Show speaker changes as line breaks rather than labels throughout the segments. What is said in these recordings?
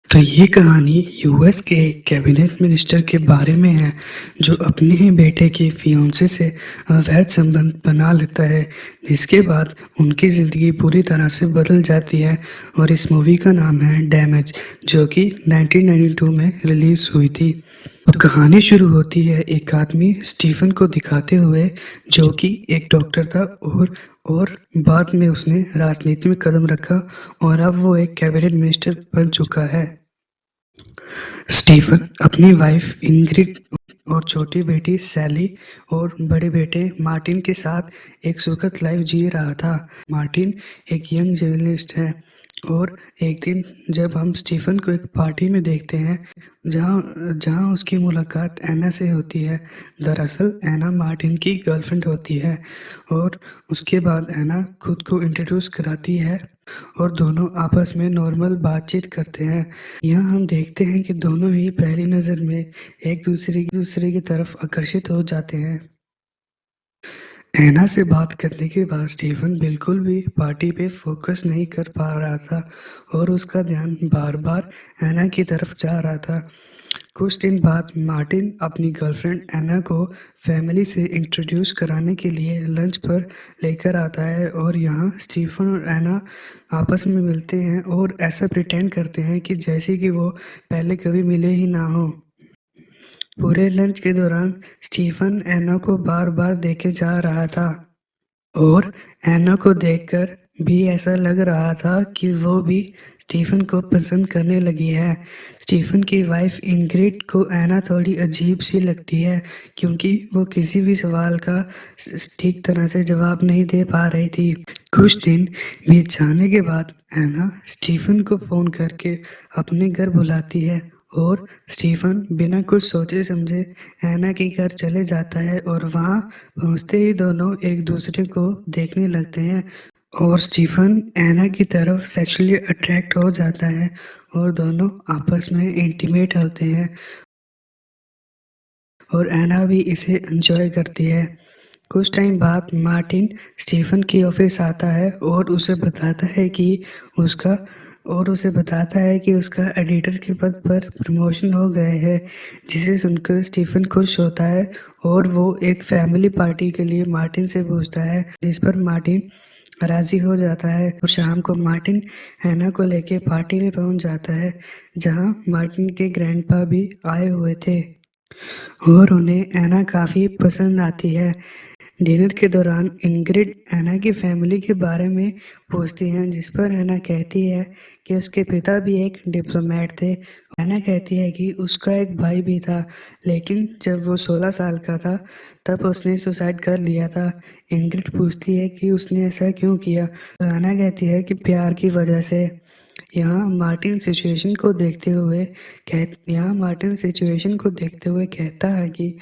तो ये कहानी यूएस के एक कैबिनेट मिनिस्टर के बारे में है जो अपने ही बेटे की फियांसे से अवैध संबंध बना लेता है, जिसके बाद उनकी ज़िंदगी पूरी तरह से बदल जाती है। और इस मूवी का नाम है डैमेज, जो कि 1992 में रिलीज़ हुई थी। और कहानी शुरू होती है एक आदमी स्टीफन को दिखाते हुए, जो कि एक डॉक्टर था और बाद में उसने राजनीति में कदम रखा और अब वो एक कैबिनेट मिनिस्टर बन चुका है। स्टीफन अपनी वाइफ इंग्रिड और छोटी बेटी सैली और बड़े बेटे मार्टिन के साथ एक सुखद लाइफ जी रहा था। मार्टिन एक यंग जर्नलिस्ट है और एक दिन जब हम स्टीफन को एक पार्टी में देखते हैं जहां जहां उसकी मुलाकात एना से होती है। दरअसल एना मार्टिन की गर्लफ्रेंड होती है और उसके बाद एना खुद को इंट्रोड्यूस कराती है और दोनों आपस में नॉर्मल बातचीत करते हैं। यहाँ हम देखते हैं कि दोनों ही पहली नज़र में एक दूसरे की तरफ आकर्षित हो जाते हैं। एना से बात करने के बाद स्टीफन बिल्कुल भी पार्टी पे फोकस नहीं कर पा रहा था और उसका ध्यान बार बार एना की तरफ जा रहा था। कुछ दिन बाद मार्टिन अपनी गर्लफ्रेंड एना को फैमिली से इंट्रोड्यूस कराने के लिए लंच पर लेकर आता है और यहाँ स्टीफन और एना आपस में मिलते हैं और ऐसा प्रिटेंड करते हैं कि जैसे कि वो पहले कभी मिले ही ना हो। पूरे लंच के दौरान स्टीफन एना को बार बार देखे जा रहा था और एना को देखकर भी ऐसा लग रहा था कि वो भी स्टीफन को पसंद करने लगी है। स्टीफन की वाइफ इंग्रिड को एना थोड़ी अजीब सी लगती है क्योंकि वो किसी भी सवाल का ठीक तरह से जवाब नहीं दे पा रही थी। कुछ दिन बीत जाने के बाद एना स्टीफन को फ़ोन करके अपने घर बुलाती है और स्टीफन बिना कुछ सोचे समझे एना के घर चले जाता है और वहाँ पहुँचते ही दोनों एक दूसरे को देखने लगते हैं और स्टीफन एना की तरफ सेक्सुअली अट्रैक्ट हो जाता है और दोनों आपस में इंटीमेट होते हैं और एना भी इसे एंजॉय करती है। कुछ टाइम बाद मार्टिन स्टीफन की ऑफिस आता है और उसे बताता है कि उसका एडिटर के पद पर प्रमोशन हो गए है, जिसे सुनकर स्टीफन खुश होता है और वो एक फैमिली पार्टी के लिए मार्टिन से पूछता है, जिस पर मार्टिन राजी हो जाता है। और शाम को मार्टिन एना को लेके पार्टी में पहुंच जाता है, जहां मार्टिन के ग्रैंडपा भी आए हुए थे और उन्हें एना काफ़ी पसंद आती है। डिनर के दौरान इंग्रिड एना की फैमिली के बारे में पूछती हैं, जिस पर एना कहती है कि उसके पिता भी एक डिप्लोमेट थे। एना कहती है कि उसका एक भाई भी था, लेकिन जब वो 16 साल का था तब उसने सुसाइड कर लिया था। इंग्रिड पूछती है कि उसने ऐसा क्यों किया, तो एना कहती है कि प्यार की वजह से। यहाँ मार्टिन सिचुएशन को देखते हुए कहता है कि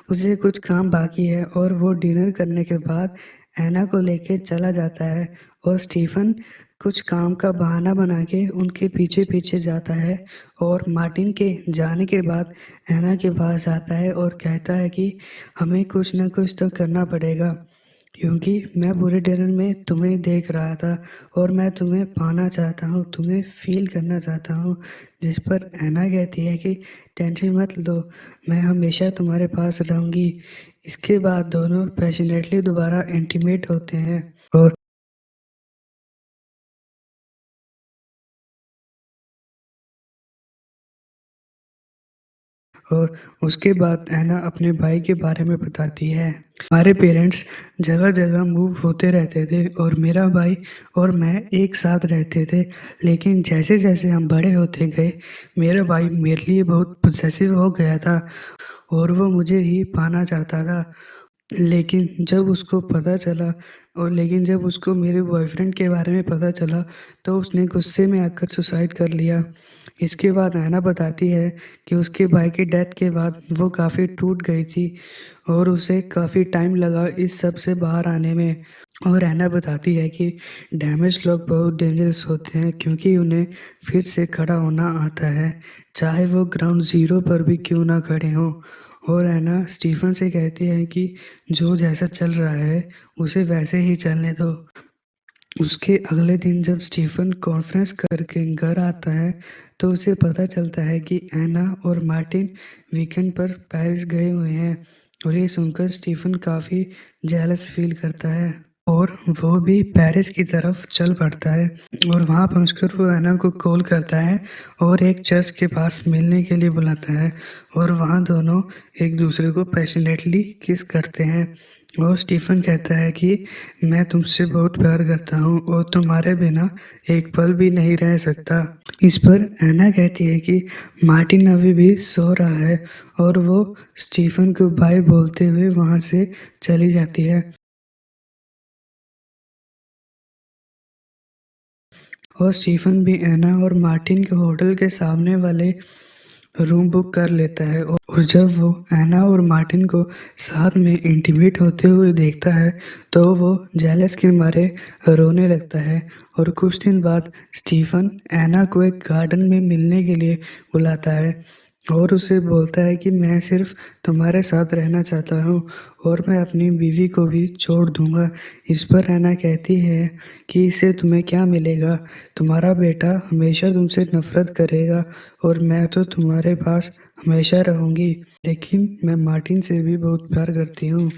उसे कुछ काम बाकी है और वो डिनर करने के बाद एना को लेके चला जाता है और स्टीफन कुछ काम का बहाना बना के उनके पीछे पीछे जाता है और मार्टिन के जाने के बाद एना के पास आता है और कहता है कि हमें कुछ ना कुछ तो करना पड़ेगा, क्योंकि मैं पूरे डिनर में तुम्हें देख रहा था और मैं तुम्हें पाना चाहता हूँ, तुम्हें फील करना चाहता हूँ। जिस पर एना कहती है कि टेंशन मत लो, मैं हमेशा तुम्हारे पास रहूँगी। इसके बाद दोनों पैशनेटली दोबारा इंटीमेट होते हैं और उसके बाद ऐना अपने भाई के बारे में बताती है। हमारे पेरेंट्स जगह जगह मूव होते रहते थे और मेरा भाई और मैं एक साथ रहते थे, लेकिन जैसे जैसे हम बड़े होते गए मेरा भाई मेरे लिए बहुत पोसेसिव हो गया था और वो मुझे ही पाना चाहता था। लेकिन जब उसको मेरे बॉयफ्रेंड के बारे में पता चला तो उसने गुस्से में आकर सुसाइड कर लिया। इसके बाद नैना बताती है कि उसके भाई की डेथ के बाद वो काफ़ी टूट गई थी और उसे काफ़ी टाइम लगा इस सब से बाहर आने में। और ऐना बताती है कि डैमेज लोग बहुत डेंजरस होते हैं क्योंकि उन्हें फिर से खड़ा होना आता है, चाहे वो ग्राउंड ज़ीरो पर भी क्यों ना खड़े हों। और ऐना स्टीफन से कहती है कि जो जैसा चल रहा है उसे वैसे ही चलने दो, उसके अगले दिन जब स्टीफन कॉन्फ्रेंस करके घर आता है तो उसे पता चलता है कि एना और मार्टिन वीकेंड पर पेरिस गए हुए हैं और ये सुनकर स्टीफन काफ़ी जेलस फील करता है और वो भी पेरिस की तरफ चल पड़ता है और वहाँ पहुंचकर वो एना को कॉल करता है और एक चर्च के पास मिलने के लिए बुलाता है और वहाँ दोनों एक दूसरे को पैशनेटली किस करते हैं और स्टीफन कहता है कि मैं तुमसे बहुत प्यार करता हूँ और तुम्हारे बिना एक पल भी नहीं रह सकता। इस पर एना कहती है कि मार्टिन अभी भी सो रहा है और वो स्टीफन को बाय बोलते हुए वहाँ से चली जाती है और स्टीफन भी एना और मार्टिन के होटल के सामने वाले रूम बुक कर लेता है और जब वो एना और मार्टिन को साथ में इंटीमेट होते हुए देखता है तो वो जेलस के मारे रोने लगता है और कुछ दिन बाद स्टीफन एना को एक गार्डन में मिलने के लिए बुलाता है और उसे बोलता है कि मैं सिर्फ तुम्हारे साथ रहना चाहता हूँ और मैं अपनी बीवी को भी छोड़ दूंगा। इस पर एना कहती है कि इससे तुम्हें क्या मिलेगा, तुम्हारा बेटा हमेशा तुमसे नफरत करेगा और मैं तो तुम्हारे पास हमेशा रहूंगी, लेकिन मैं मार्टिन से भी बहुत प्यार करती हूँ।